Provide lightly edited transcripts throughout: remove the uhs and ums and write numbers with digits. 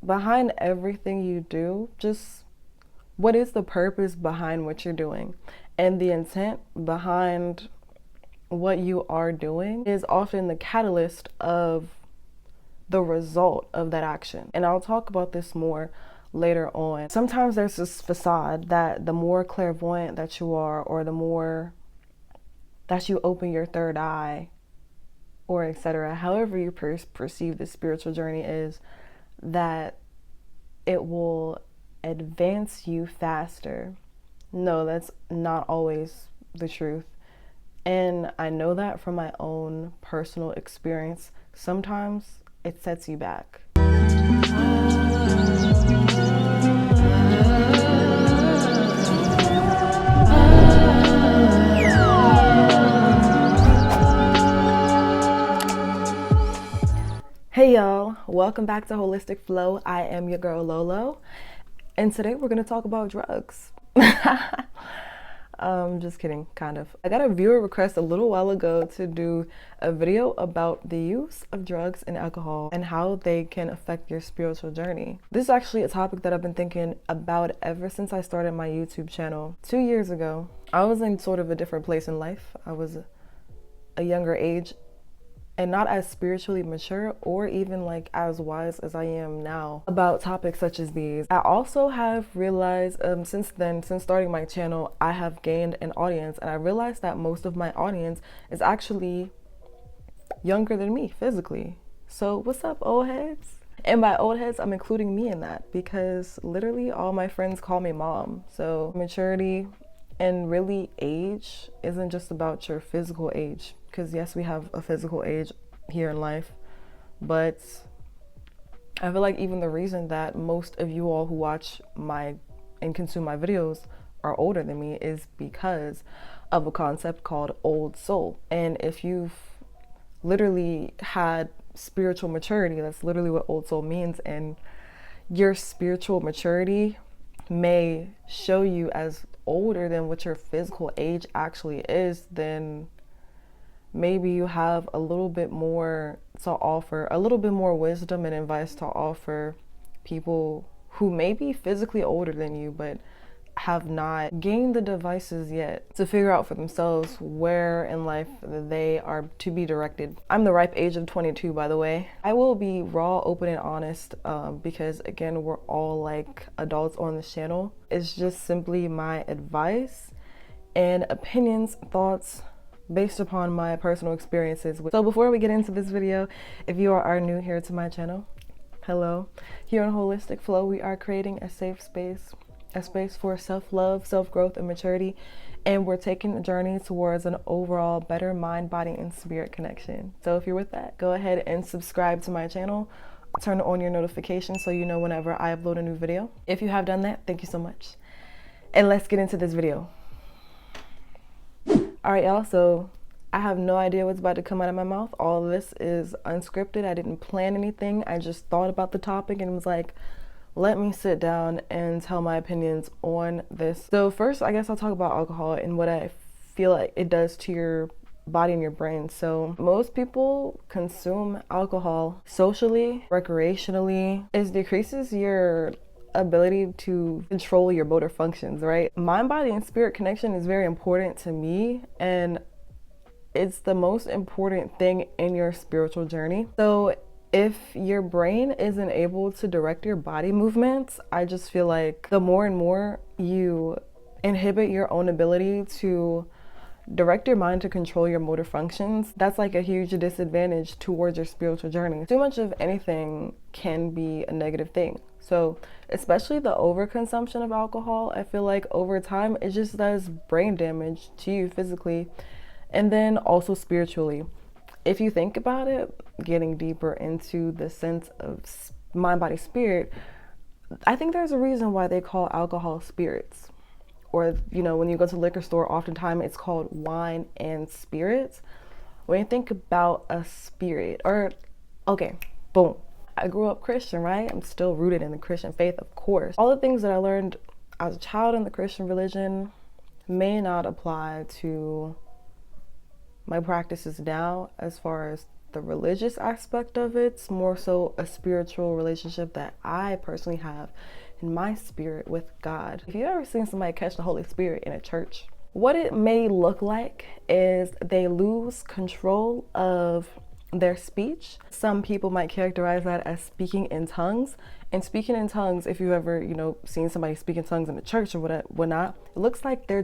behind everything you do, just what is the purpose behind what you're doing? And the intent behind what you are doing is often the catalyst of the result of that action. And I'll talk about this more later on. Sometimes there's this facade that the more clairvoyant that you are, or the more that you open your third eye, or etc., however you perceive the spiritual journey is, that it will advance you faster. No, that's not always the truth. And I know that from my own personal experience. Sometimes it sets you back. Hey y'all, welcome back to Holistic Flow. I am your girl Lolo, and today we're gonna talk about drugs. Just kidding, kind of. I got a viewer request a little while ago to do a video about the use of drugs and alcohol and how they can affect your spiritual journey. This is actually a topic that I've been thinking about ever since I started my YouTube channel 2 years ago. I was in sort of a different place in life. I was a younger age and not as spiritually mature or even like as wise as I am now about topics such as these. I also have realized since starting my channel, I have gained an audience, and I realized that most of my audience is actually younger than me physically. So what's up, old heads? And by old heads, I'm including me in that, because literally all my friends call me mom. So maturity and really age isn't just about your physical age, because yes, we have a physical age here in life, but I feel like even the reason that most of you all who watch and consume my videos are older than me is because of a concept called old soul. And if you've literally had spiritual maturity, that's literally what old soul means, and your spiritual maturity may show you as older than what your physical age actually is, then maybe you have a little bit more to offer, a little bit more wisdom and advice to offer people who may be physically older than you but have not gained the devices yet to figure out for themselves where in life they are to be directed. I'm the ripe age of 22, by the way. I will be raw, open, and honest because again, we're all like adults on this channel. It's just simply my advice and opinions, thoughts based upon my personal experiences. So before we get into this video, if you are new here to my channel, hello. Here on Holistic Flow, we are creating a safe space, a space for self-love, self-growth, and maturity, and we're taking a journey towards an overall better mind, body, and spirit connection. So if you're with that, go ahead and subscribe to my channel, turn on your notifications so you know whenever I upload a new video. If you have done that, thank you so much. And let's get into this video. All right, y'all, so I have no idea what's about to come out of my mouth. All of this is unscripted. I didn't plan anything. I just thought about the topic and was like, let me sit down and tell my opinions on this. So first, I guess I'll talk about alcohol and what I feel like it does to your body and your brain. So most people consume alcohol socially, recreationally. It decreases your ability to control your motor functions, right? Mind, body, and spirit connection is very important to me, and it's the most important thing in your spiritual journey. So if your brain isn't able to direct your body movements, I just feel like the more and more you inhibit your own ability to direct your mind to control your motor functions, that's like a huge disadvantage towards your spiritual journey. Too much of anything can be a negative thing. So especially the overconsumption of alcohol, I feel like over time it just does brain damage to you physically and then also spiritually. If you think about it, getting deeper into the sense of mind, body, spirit, I think there's a reason why they call alcohol spirits. Or, you know, when you go to the liquor store, oftentimes it's called wine and spirits. When you think about a spirit, or, okay, boom. I grew up Christian, right? I'm still rooted in the Christian faith, of course. All the things that I learned as a child in the Christian religion may not apply to my practices now as far as the religious aspect of it. It's more so a spiritual relationship that I personally have in my spirit with God. If you've ever seen somebody catch the Holy Spirit in a church, what it may look like is they lose control of their speech. Some people might characterize that as speaking in tongues. And speaking in tongues, if you ever, seen somebody speak in tongues in the church or whatnot, it looks like they're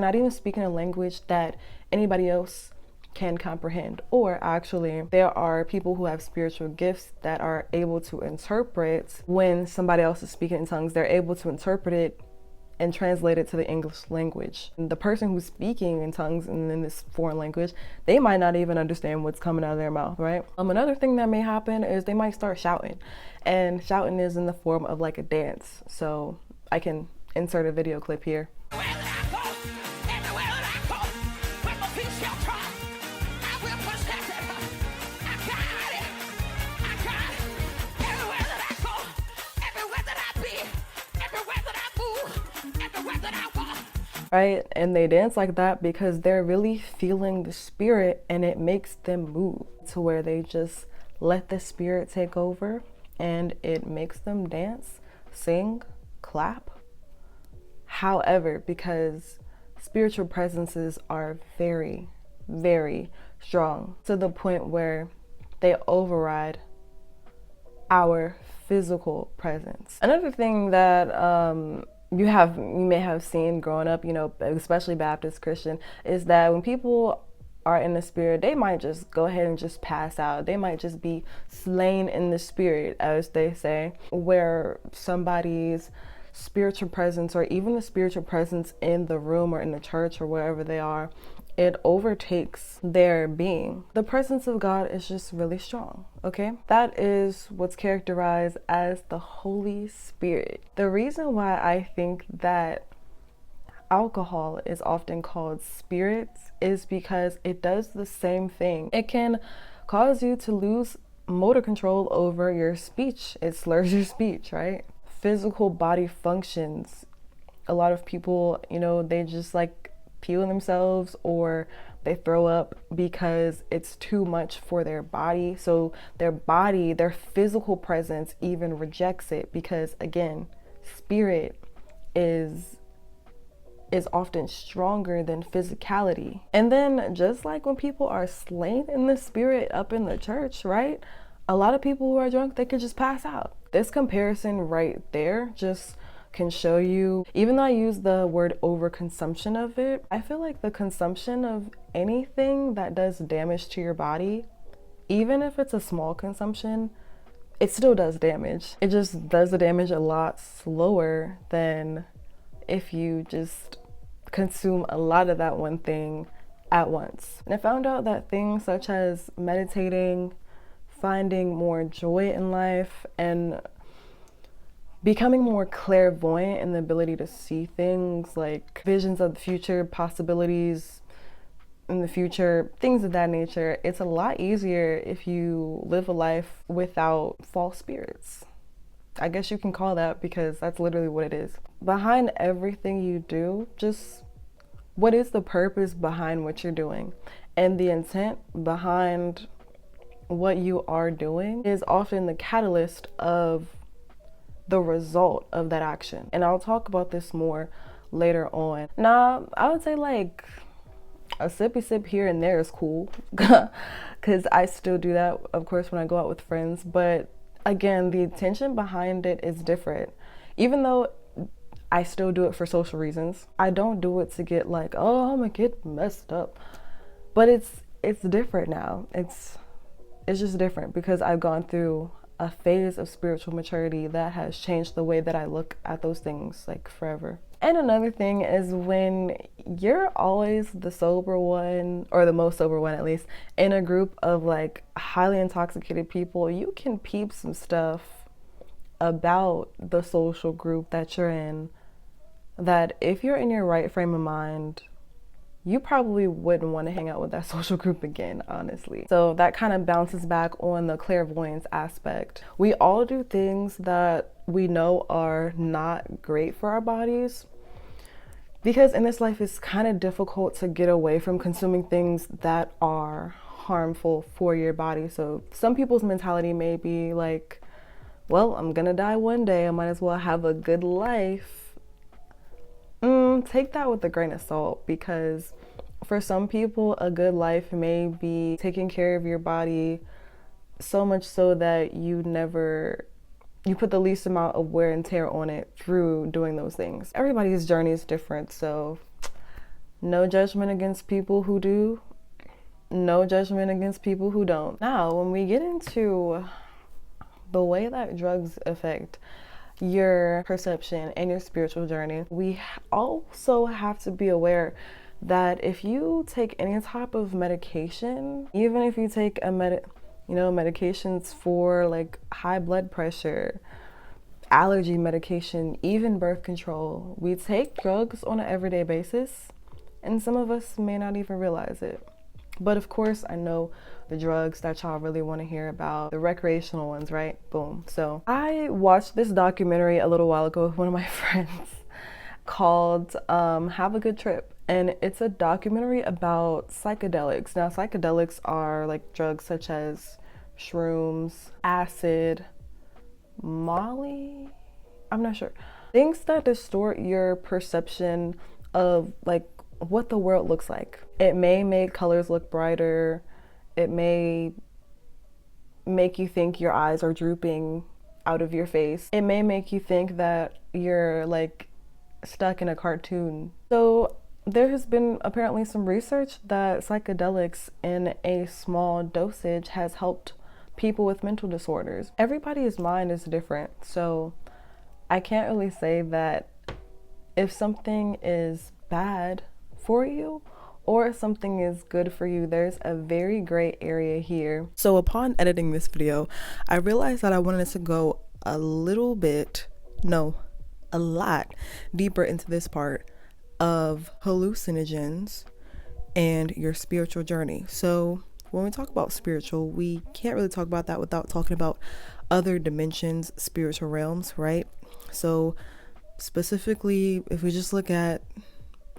not even speaking a language that anybody else can comprehend. Or actually, there are people who have spiritual gifts that are able to interpret when somebody else is speaking in tongues. They're able to interpret it and translate it to the English language. And the person who's speaking in tongues and in this foreign language, they might not even understand what's coming out of their mouth, right? Another thing that may happen is they might start shouting. And shouting is in the form of like a dance. So I can insert a video clip here. Right? And they dance like that because they're really feeling the spirit, and it makes them move to where they just let the spirit take over, and it makes them dance, sing, clap. However, because spiritual presences are very, very strong to the point where they override our physical presence. Another thing that you may have seen growing up, especially Baptist Christian, is that when people are in the spirit, they might just go ahead and just pass out. They might just be slain in the spirit, as they say, where somebody's spiritual presence, or even the spiritual presence in the room or in the church or wherever they are, it overtakes their being. The presence of God is just really strong, okay? That is what's characterized as the Holy Spirit. The reason why I think that alcohol is often called spirits is because it does the same thing. It can cause you to lose motor control over your speech. It slurs your speech, right? Physical body functions. A lot of people, they just like peel themselves, or they throw up because it's too much for their body. So their physical presence even rejects it, because again, spirit is often stronger than physicality. And then just like when people are slain in the spirit up in the church, right? A lot of people who are drunk, they could just pass out. This comparison right there just can show you, even though I use the word overconsumption of it, I feel like the consumption of anything that does damage to your body, even if it's a small consumption, it still does damage. It just does the damage a lot slower than if you just consume a lot of that one thing at once. And I found out that things such as meditating, finding more joy in life, and becoming more clairvoyant in the ability to see things like visions of the future, possibilities in the future, things of that nature, it's a lot easier if you live a life without false spirits. I guess you can call that, because that's literally what it is. Behind everything you do, just what is the purpose behind what you're doing? And the intent behind what you are doing is often the catalyst of the result of that action. And I'll talk about this more later on. Now, I would say like a sippy sip here and there is cool, because I still do that, of course, when I go out with friends. But again, the intention behind it is different. Even though I still do it for social reasons, I don't do it to get like, oh, I'm gonna get messed up. But it's different now. It's just different, because I've gone through a phase of spiritual maturity that has changed the way that I look at those things like forever. And another thing is, when you're always the sober one, or the most sober one at least, in a group of like highly intoxicated people, you can peep some stuff about the social group that you're in that if you're in your right frame of mind, you probably wouldn't want to hang out with that social group again, honestly. So that kind of bounces back on the clairvoyance aspect. We all do things that we know are not great for our bodies, because in this life it's kind of difficult to get away from consuming things that are harmful for your body. So some people's mentality may be like, well, I'm gonna die one day, I might as well have a good life. Take that with a grain of salt, because for some people, a good life may be taking care of your body so much so that you put the least amount of wear and tear on it through doing those things. Everybody's journey is different, so no judgment against people who do, no judgment against people who don't. Now, when we get into the way that drugs affect your perception and your spiritual journey, we also have to be aware that if you take any type of medication, even if you take medications for like high blood pressure, allergy medication, even birth control, we take drugs on an everyday basis, and some of us may not even realize it. But of course, I know the drugs that y'all really want to hear about, the recreational ones, right? Boom. So I watched this documentary a little while ago with one of my friends called Have a Good Trip. And it's a documentary about psychedelics. Now, psychedelics are like drugs such as shrooms, acid, Molly, I'm not sure. Things that distort your perception of like what the world looks like. It may make colors look brighter. It may make you think your eyes are drooping out of your face. It may make you think that you're like stuck in a cartoon. So there has been apparently some research that psychedelics in a small dosage has helped people with mental disorders. Everybody's mind is different, so I can't really say that if something is bad for you or if something is good for you. There's a very gray area here. So upon editing this video, I realized that I wanted to go a lot deeper into this part of hallucinogens and your spiritual journey. So when we talk about spiritual, we can't really talk about that without talking about other dimensions, spiritual realms, right? So specifically, if we just look at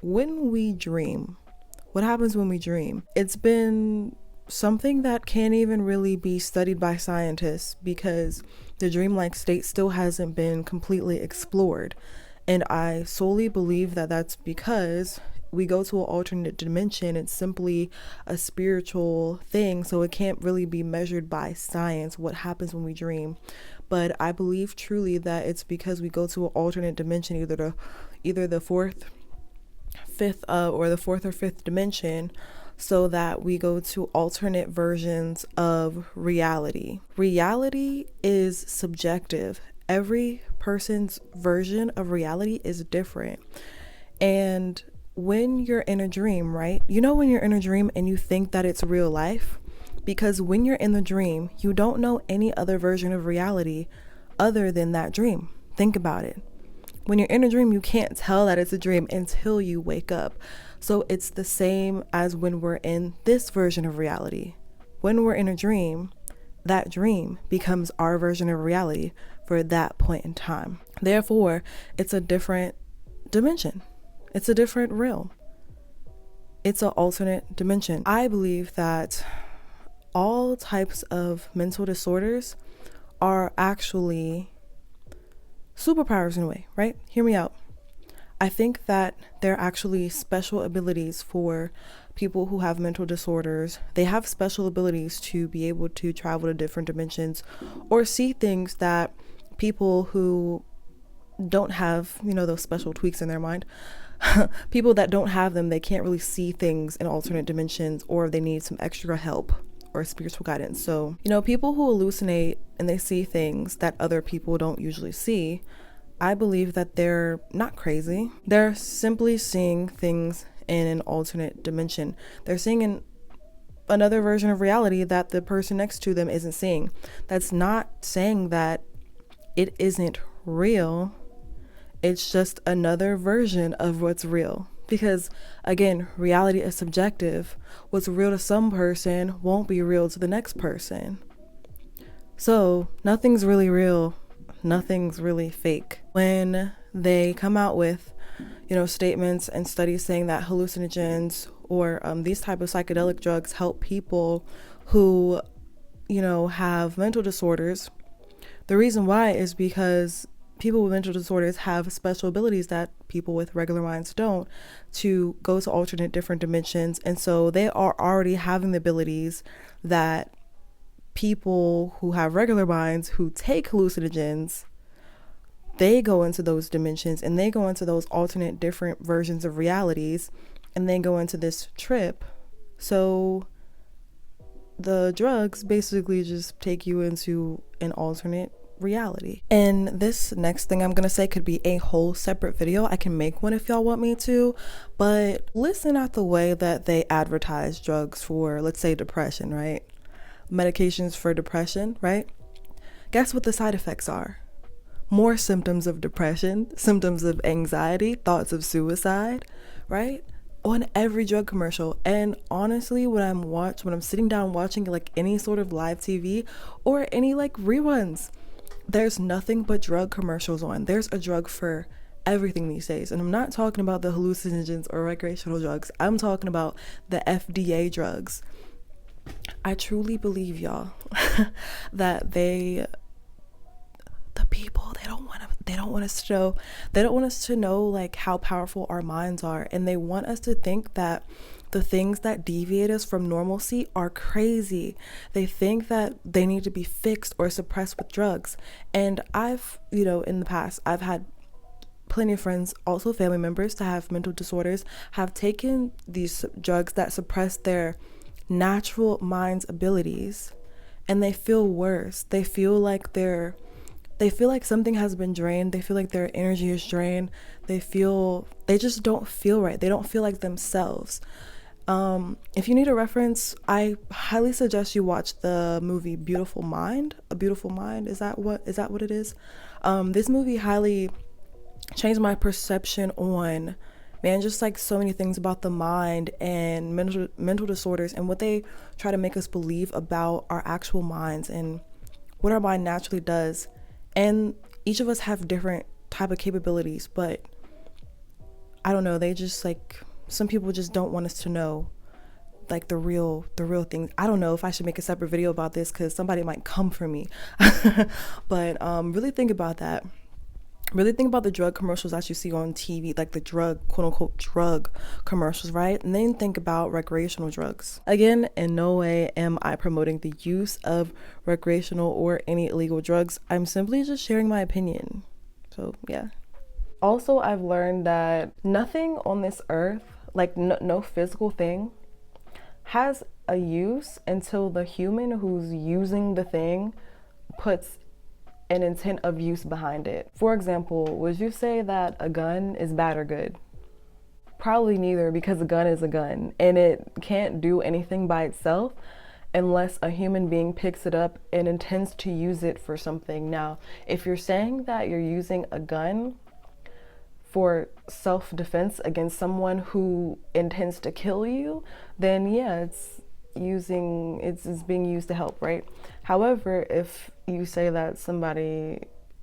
when we dream, what happens when we dream? It's been something that can't even really be studied by scientists because the dreamlike state still hasn't been completely explored. And I solely believe that that's because we go to an alternate dimension. It's simply a spiritual thing, so it can't really be measured by science, what happens when we dream. But I believe truly that it's because we go to an alternate dimension, either the fourth or fifth dimension, so that we go to alternate versions of reality. Reality is subjective. Every person's version of reality is different. And when you're in a dream, right? You know when you're in a dream and you think that it's real life? Because when you're in the dream, you don't know any other version of reality other than that dream. Think about it. When you're in a dream, you can't tell that it's a dream until you wake up. So it's the same as when we're in this version of reality. When we're in a dream, that dream becomes our version of reality for that point in time. Therefore, it's a different dimension. It's a different realm. It's an alternate dimension. I believe that all types of mental disorders are actually superpowers in a way, right? Hear me out. I think that they're actually special abilities for people who have mental disorders. They have special abilities to be able to travel to different dimensions or see things that people who don't have, those special tweaks in their mind, people that don't have them, they can't really see things in alternate dimensions, or they need some extra help or spiritual guidance. So, people who hallucinate and they see things that other people don't usually see, I believe that they're not crazy. They're simply seeing things in an alternate dimension. They're seeing in another version of reality that the person next to them isn't seeing. That's not saying that it isn't real. It's just another version of what's real. Because again, reality is subjective. What's real to some person won't be real to the next person. So nothing's really real. Nothing's really fake. When they come out with, statements and studies saying that hallucinogens or these type of psychedelic drugs help people who, you know, have mental disorders. The reason why is because people with mental disorders have special abilities that people with regular minds don't, to go to alternate different dimensions. And so they are already having the abilities that people who have regular minds who take hallucinogens, they go into those dimensions and they go into those alternate different versions of realities and then go into this trip. So the drugs basically just take you into an alternate reality. And this next thing I'm gonna say could be a whole separate video. I can make one if y'all want me to, but listen at the way that they advertise drugs for, let's say, depression, right? Medications for depression, right? Guess what the side effects are? More symptoms of depression, symptoms of anxiety, thoughts of suicide, right? On every drug commercial. And honestly, when I'm sitting down watching like any sort of live TV or any like reruns, there's nothing but drug commercials on. There's a drug for everything these days. And I'm not talking about the hallucinogens or recreational drugs. I'm talking about the FDA drugs. I truly believe, y'all, that the people, they don't want us to know like how powerful our minds are, and they want us to think that the things that deviate us from normalcy are crazy. They think that they need to be fixed or suppressed with drugs. And I've, you know, in the past, I've had plenty of friends, also family members, to have mental disorders, have taken these drugs that suppress their natural mind's abilities, and they feel worse. They feel like something has been drained. They feel like their energy is drained. They just don't feel right. They don't feel like themselves. If you need a reference, I highly suggest you watch the movie A Beautiful Mind. Is that what it is? This movie highly changed my perception on, man, just like so many things about the mind and mental disorders and what they try to make us believe about our actual minds and what our mind naturally does. And each of us have different type of capabilities, but I don't know, they just like, some people just don't want us to know like the real things. I don't know if I should make a separate video about this because somebody might come for me. But really think about that. Really think about the drug commercials that you see on TV, like the drug, quote unquote, drug commercials, right? And then think about recreational drugs. Again, in no way am I promoting the use of recreational or any illegal drugs. I'm simply just sharing my opinion. So yeah. Also, I've learned that nothing on this earth, like no physical thing, has a use until the human who's using the thing puts an intent of use behind it. For example, would you say that a gun is bad or good? Probably neither, because a gun is a gun and it can't do anything by itself unless a human being picks it up and intends to use it for something. Now, if you're saying that you're using a gun for self-defense against someone who intends to kill you, then yeah, it's being used to help, right? However, if you say that somebody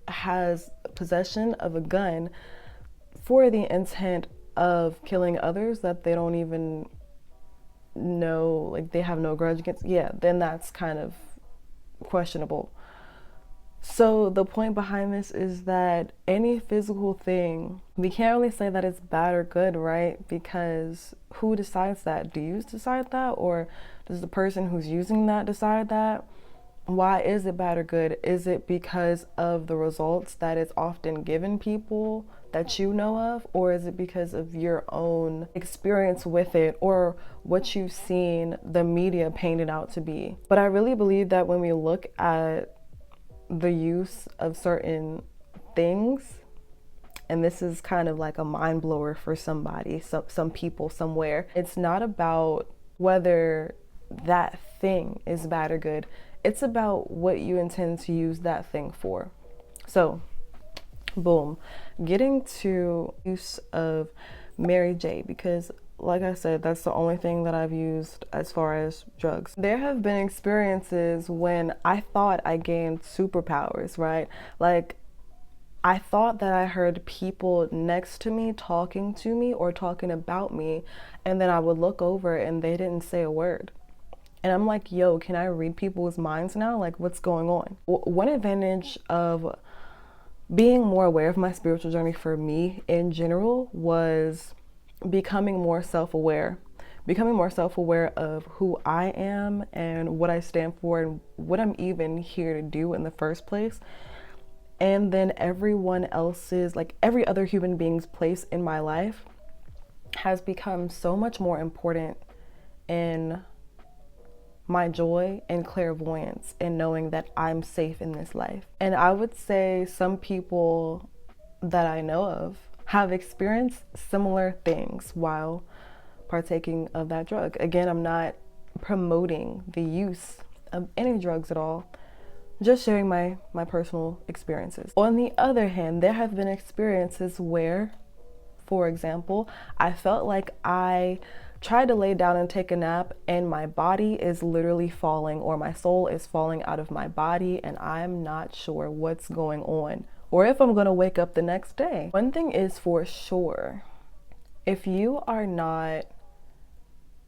has possession of a gun for the intent of killing others that they don't even know, like they have no grudge against, yeah, then that's kind of questionable. So the point behind this is that any physical thing, we can't really say that it's bad or good, right? Because who decides that? Do you decide that, or does the person who's using that decide that? Why is it bad or good? Is it because of the results that it's often given people that you know of, or is it because of your own experience with it or what you've seen the media painted out to be? But I really believe that when we look at the use of certain things, and this is kind of like a mind blower for somebody, some people somewhere, it's not about whether that thing is bad or good. It's about what you intend to use that thing for. So, boom, getting to use of Mary J, because like I said, that's the only thing that I've used as far as drugs. There have been experiences when I thought I gained superpowers, right? Like I thought that I heard people next to me talking to me or talking about me, and then I would look over and they didn't say a word. And I'm like, yo, can I read people's minds now? Like, what's going on? One advantage of being more aware of my spiritual journey for me in general was becoming more self-aware. Becoming more self-aware of who I am and what I stand for and what I'm even here to do in the first place. And then everyone else's, like every other human being's place in my life has become so much more important in my joy and clairvoyance and knowing that I'm safe in this life. And I would say some people that I know of have experienced similar things while partaking of that drug. Again, I'm not promoting the use of any drugs at all, just sharing my personal experiences. On the other hand, there have been experiences where, for example, I felt like I tried to lay down and take a nap and my body is literally falling, or my soul is falling out of my body, and I'm not sure what's going on or if I'm gonna wake up the next day. One thing is for sure, if you are not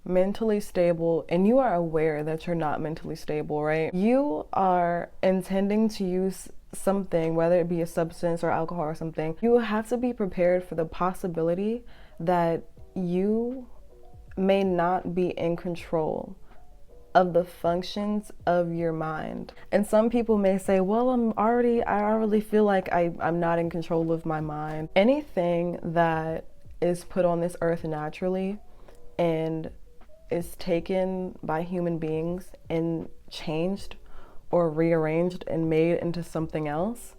mentally stable and you are aware that you're not mentally stable, right? You are intending to use something, whether it be a substance or alcohol or something, you have to be prepared for the possibility that you may not be in control of the functions of your mind. And some people may say, well, I already feel like I'm not in control of my mind. Anything that is put on this earth naturally and is taken by human beings and changed or rearranged and made into something else,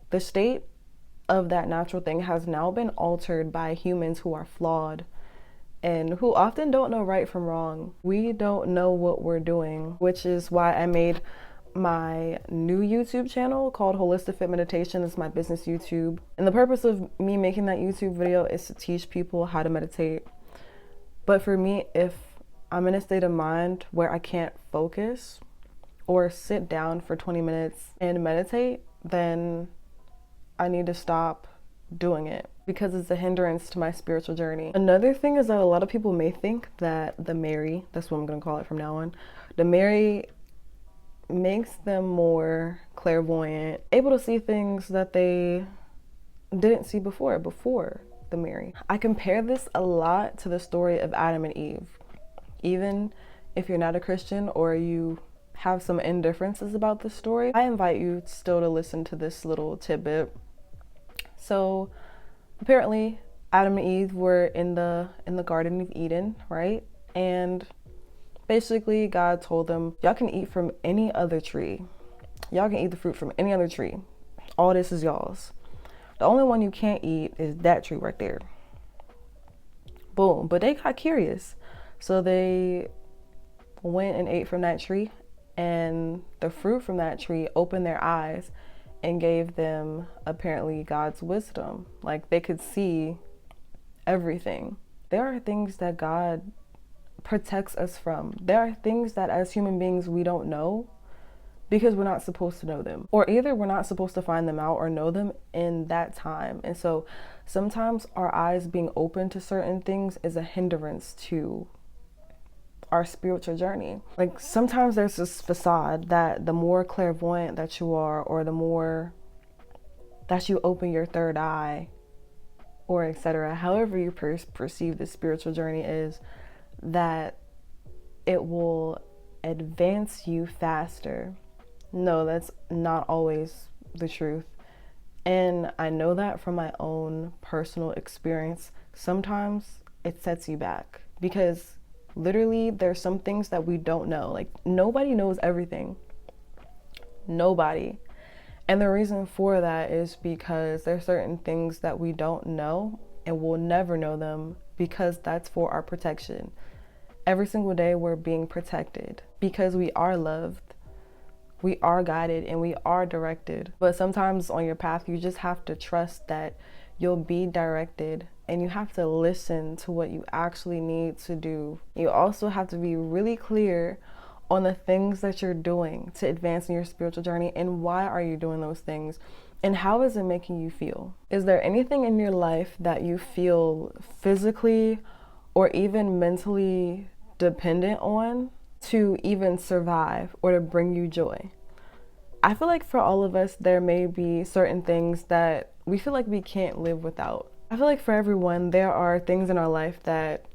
the state of that natural thing has now been altered by humans who are flawed and who often don't know right from wrong. We don't know what we're doing, which is why I made my new YouTube channel called Holistic Fit Meditation. It's my business YouTube. And the purpose of me making that YouTube video is to teach people how to meditate. But for me, if I'm in a state of mind where I can't focus or sit down for 20 minutes and meditate, then I need to stop doing it because it's a hindrance to my spiritual journey. Another thing is that a lot of people may think that the Mary, that's what I'm going to call it from now on, the Mary makes them more clairvoyant, able to see things that they didn't see before the Mary. I compare this a lot to the story of Adam and Eve. Even if you're not a Christian or you have some indifferences about this story, I invite you still to listen to this little tidbit. So apparently Adam and Eve were in the Garden of Eden, right? And basically God told them, y'all can eat from any other tree. Y'all can eat the fruit from any other tree. All this is y'all's. The only one you can't eat is that tree right there. Boom. But they got curious. So they went and ate from that tree, and the fruit from that tree opened their eyes and gave them apparently God's wisdom. Like they could see everything. There are things that God protects us from. There are things that as human beings we don't know because we're not supposed to know them, or either we're not supposed to find them out or know them in that time. And so sometimes our eyes being open to certain things is a hindrance to our spiritual journey. Like sometimes there's this facade that the more clairvoyant that you are, or the more that you open your third eye, or etc., however you perceive the spiritual journey is, that it will advance you faster. No, that's not always the truth. And I know that from my own personal experience. Sometimes it sets you back because literally there's some things that we don't know. Like nobody knows everything. Nobody. And the reason for that is because there's certain things that we don't know and we'll never know them because that's for our protection. Every single day we're being protected because we are loved. We are guided and we are directed. But sometimes on your path, you just have to trust that you'll be directed, and you have to listen to what you actually need to do. You also have to be really clear on the things that you're doing to advance in your spiritual journey and why are you doing those things. And how is it making you feel? Is there anything in your life that you feel physically or even mentally dependent on to even survive or to bring you joy? I feel like for all of us, there may be certain things that we feel like we can't live without. I feel like for everyone, there are things in our life that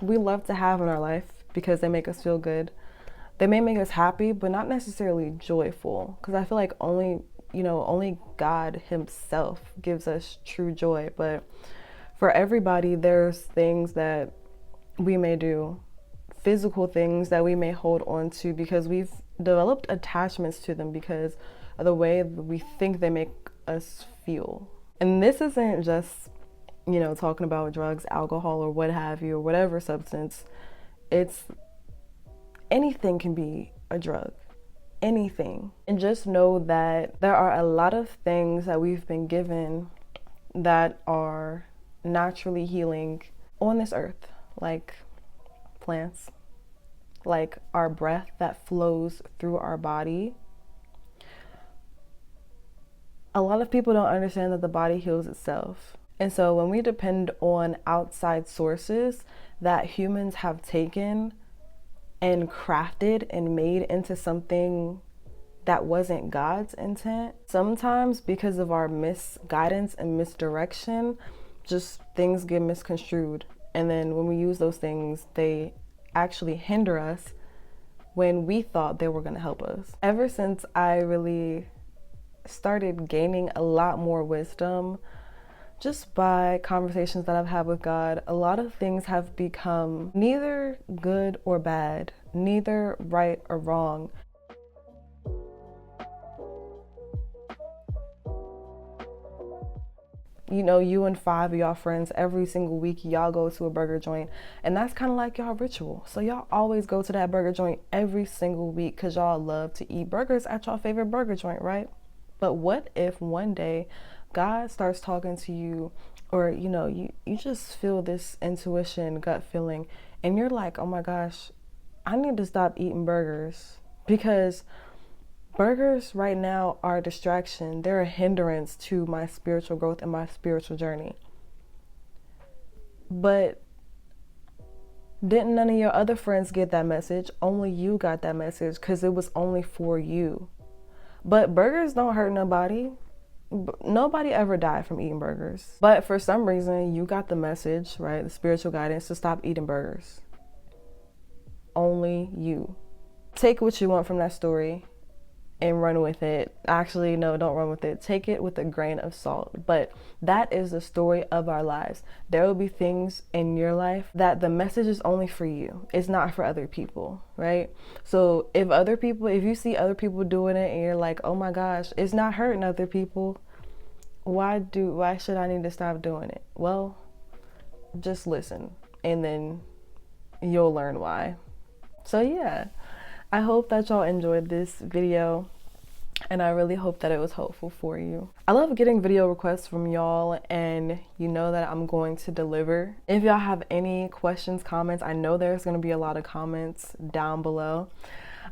we love to have in our life because they make us feel good. They may make us happy, but not necessarily joyful. Because I feel like only God himself gives us true joy. But for everybody, there's things that we may do, physical things that we may hold on to because we've developed attachments to them because of the way that we think they make us feel. And this isn't just, talking about drugs, alcohol, or what have you, or whatever substance. It's anything can be a drug. Anything. And just know that there are a lot of things that we've been given that are naturally healing on this earth, like plants, like our breath that flows through our body. A lot of people don't understand that the body heals itself. And so when we depend on outside sources that humans have taken and crafted and made into something that wasn't God's intent, sometimes because of our misguidance and misdirection, just things get misconstrued. And then when we use those things, they actually hinder us when we thought they were going to help us. Ever since I really started gaining a lot more wisdom just by conversations that I've had with God, a lot of things have become neither good or bad, neither right or wrong. You and 5 of y'all friends, every single week, y'all go to a burger joint, and that's kind of like y'all ritual. So y'all always go to that burger joint every single week because y'all love to eat burgers at y'all favorite burger joint, right? But what if one day God starts talking to you, or you just feel this intuition, gut feeling, and you're like, oh my gosh, I need to stop eating burgers because burgers right now are a distraction. They're a hindrance to my spiritual growth and my spiritual journey. But didn't none of your other friends get that message? Only you got that message because it was only for you. But burgers don't hurt nobody. Nobody ever died from eating burgers. But for some reason, you got the message, right? The spiritual guidance to stop eating burgers. Only you. Take what you want from that story and run with it. Actually, no, don't run with it. Take it with a grain of salt. But that is the story of our lives. There will be things in your life that the message is only for you. It's not for other people, right? So if you see other people doing it and you're like, oh my gosh, it's not hurting other people, why should I need to stop doing it? Well, just listen and then you'll learn why. So yeah, I hope that y'all enjoyed this video, and I really hope that it was helpful for you. I love getting video requests from y'all, and you know that I'm going to deliver. If y'all have any questions, comments, I know there's going to be a lot of comments down below.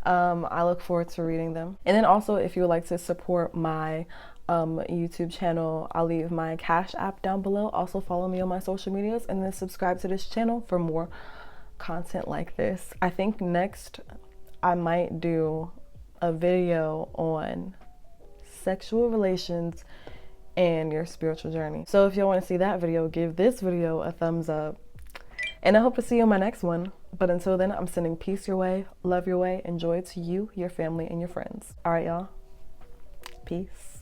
I look forward to reading them. And then also, if you would like to support my YouTube channel, I'll leave my Cashapp down below. Also follow me on my social medias, and then subscribe to this channel for more content like this. I think next I might do a video on sexual relations and your spiritual journey. So if y'all want to see that video, give this video a thumbs up. And I hope to see you in my next one. But until then, I'm sending peace your way, love your way, and joy to you, your family, and your friends. All right, y'all. Peace.